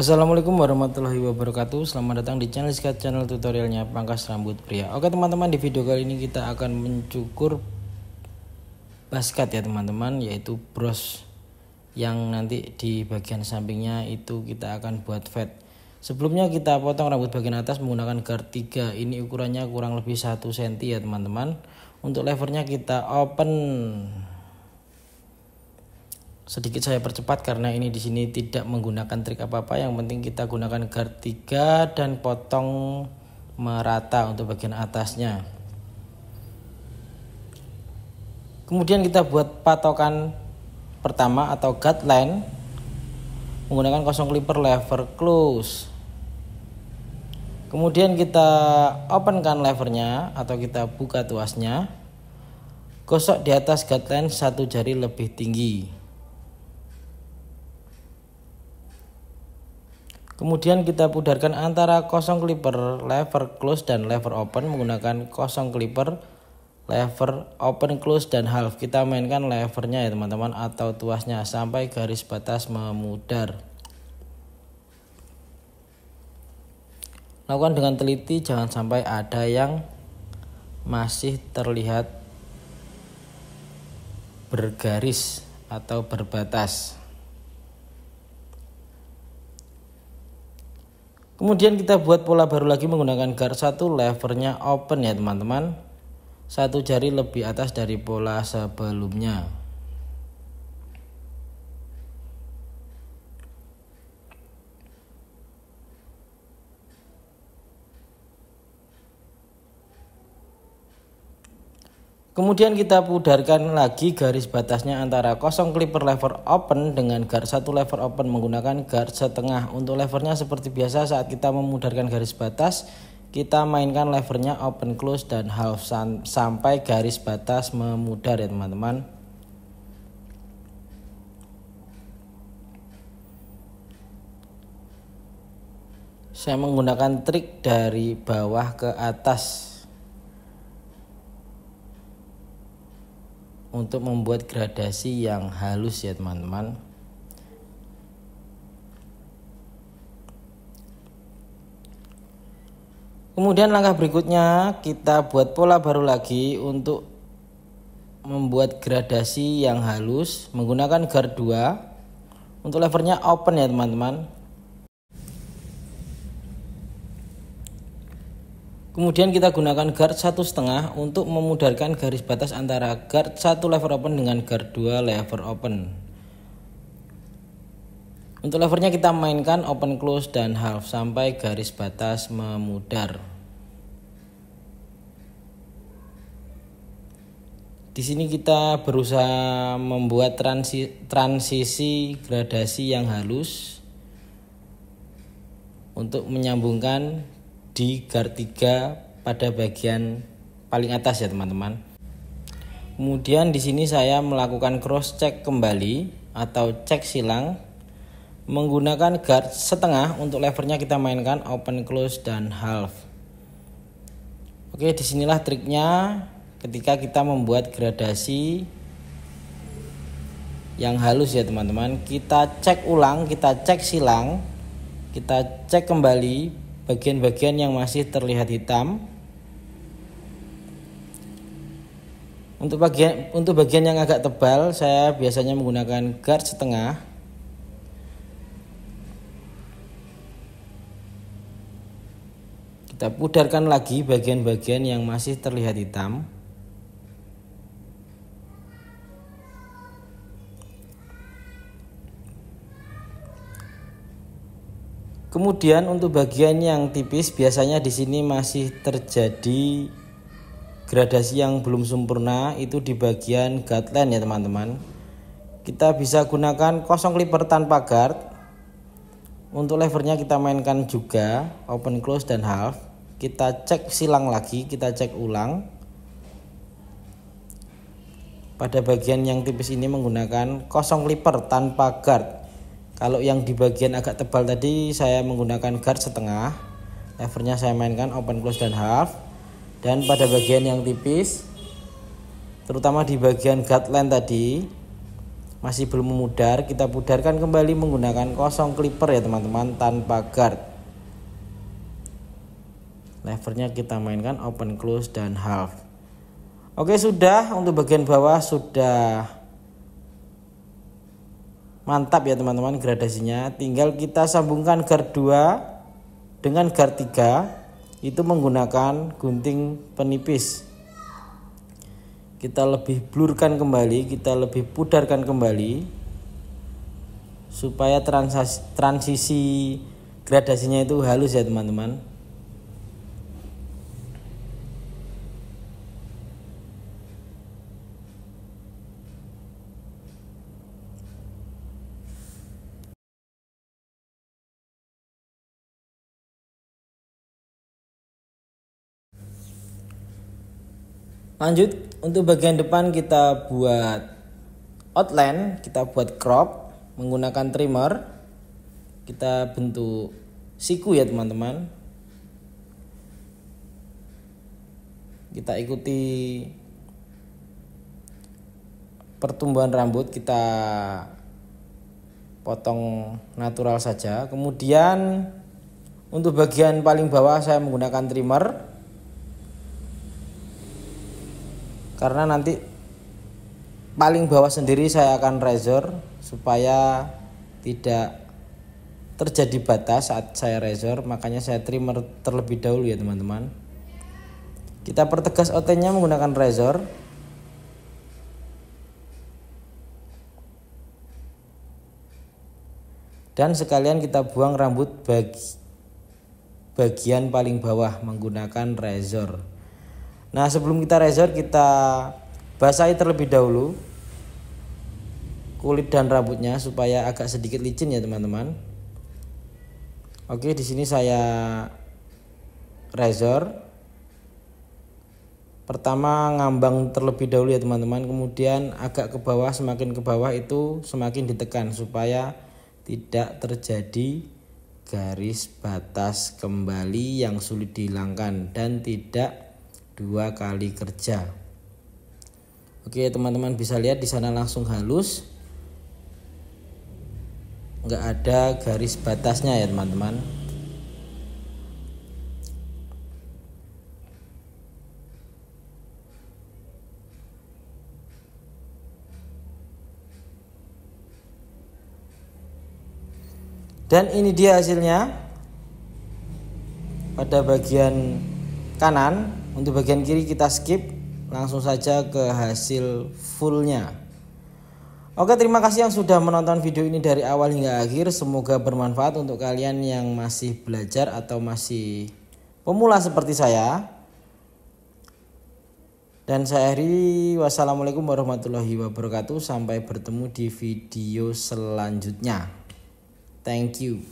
Assalamualaikum warahmatullahi wabarakatuh. Selamat datang di channel tutorialnya pangkas rambut pria. Oke teman-teman, di video kali ini kita akan mencukur basket ya teman-teman, yaitu bros yang nanti di bagian sampingnya itu kita akan buat fade. Sebelumnya kita potong rambut bagian atas menggunakan guard 3. Ini ukurannya kurang lebih 1 cm ya teman-teman. Untuk levernya kita open. Sedikit saya percepat karena ini di sini tidak menggunakan trik apa-apa. Yang penting kita gunakan guard 3 dan potong merata untuk bagian atasnya. Kemudian kita buat patokan pertama atau guideline menggunakan kosong clipper lever close. Kemudian kita openkan levernya atau kita buka tuasnya. Gosok di atas guideline 1 jari lebih tinggi. Kemudian kita pudarkan antara kosong clipper lever close dan lever open menggunakan kosong clipper lever open close dan half. Kita mainkan levernya ya teman-teman atau tuasnya sampai garis batas memudar. Lakukan dengan teliti, jangan sampai ada yang masih terlihat bergaris atau berbatas. Kemudian kita buat pola baru lagi menggunakan guard 1, levernya open ya teman-teman. 1 jari lebih atas dari pola sebelumnya. Kemudian kita pudarkan lagi garis batasnya antara kosong clipper lever open dengan guard 1 lever open menggunakan guard setengah. Untuk levernya seperti biasa, saat kita memudarkan garis batas, kita mainkan levernya open close dan half sampai garis batas memudar ya teman-teman. Saya menggunakan trik dari bawah ke atas untuk membuat gradasi yang halus ya teman-teman. Kemudian langkah berikutnya kita buat pola baru lagi untuk membuat gradasi yang halus menggunakan guard 2. Untuk levernya open ya teman-teman. Kemudian kita gunakan guard 1,5 untuk memudarkan garis batas antara guard 1 lever open dengan guard 2 lever open. Untuk levernya kita mainkan open close dan half sampai garis batas memudar. Di sini kita berusaha membuat transisi gradasi yang halus untuk menyambungkan di guard 3 pada bagian paling atas ya teman-teman. Kemudian di sini saya melakukan cross check kembali atau cek silang menggunakan guard setengah. Untuk levernya kita mainkan open close dan half. Oke, disinilah triknya ketika kita membuat gradasi yang halus ya teman-teman. Kita cek ulang, kita cek silang, kita cek kembali bagian-bagian yang masih terlihat hitam. Untuk bagian yang agak tebal, saya biasanya menggunakan guard setengah. Kita pudarkan lagi bagian-bagian yang masih terlihat hitam. Kemudian untuk bagian yang tipis, biasanya di sini masih terjadi gradasi yang belum sempurna, itu di bagian guideline ya teman-teman. Kita bisa gunakan kosong clipper tanpa guard. Untuk levernya kita mainkan juga open close dan half. Kita cek silang lagi, kita cek ulang. Pada bagian yang tipis ini menggunakan kosong clipper tanpa guard. Kalau yang di bagian agak tebal tadi saya menggunakan guard setengah. Levernya saya mainkan open close dan half. Dan pada bagian yang tipis, terutama di bagian guideline tadi, masih belum memudar, kita pudarkan kembali menggunakan kosong clipper ya teman-teman, tanpa guard. Levernya kita mainkan open, close, dan half. Oke, sudah. Untuk bagian bawah sudah mantap ya teman-teman gradasinya. Tinggal kita sambungkan guard 2 dengan guard 3, itu menggunakan gunting penipis. Kita lebih blurkan kembali, kita lebih pudarkan kembali supaya transisi gradasinya itu halus ya teman-teman. Lanjut, untuk bagian depan kita buat outline, kita buat crop menggunakan trimmer. Kita bentuk siku ya teman-teman. Kita ikuti pertumbuhan rambut, kita potong natural saja. Kemudian untuk bagian paling bawah saya menggunakan trimmer, karena nanti paling bawah sendiri saya akan razor supaya tidak terjadi batas saat saya razor, makanya saya trimmer terlebih dahulu ya teman-teman. Kita pertegas outline-nya menggunakan razor. Dan sekalian kita buang rambut bagian paling bawah menggunakan razor. Nah, sebelum kita razor, kita basahi terlebih dahulu kulit dan rambutnya supaya agak sedikit licin ya teman-teman. Oke, di sini saya razor. Pertama ngambang terlebih dahulu ya teman-teman, kemudian agak ke bawah, semakin ke bawah itu semakin ditekan supaya tidak terjadi garis batas kembali yang sulit dihilangkan dan tidak 2 kali kerja. Oke, teman-teman bisa lihat di sana langsung halus, nggak ada garis batasnya ya teman-teman. Dan ini dia hasilnya pada bagian kanan. Untuk bagian kiri kita skip, langsung saja ke hasil fullnya. Oke, terima kasih yang sudah menonton video ini dari awal hingga akhir. Semoga bermanfaat untuk kalian yang masih belajar atau masih pemula seperti saya. Dan saya akhiri, wassalamualaikum warahmatullahi wabarakatuh. Sampai bertemu di video selanjutnya. Thank you.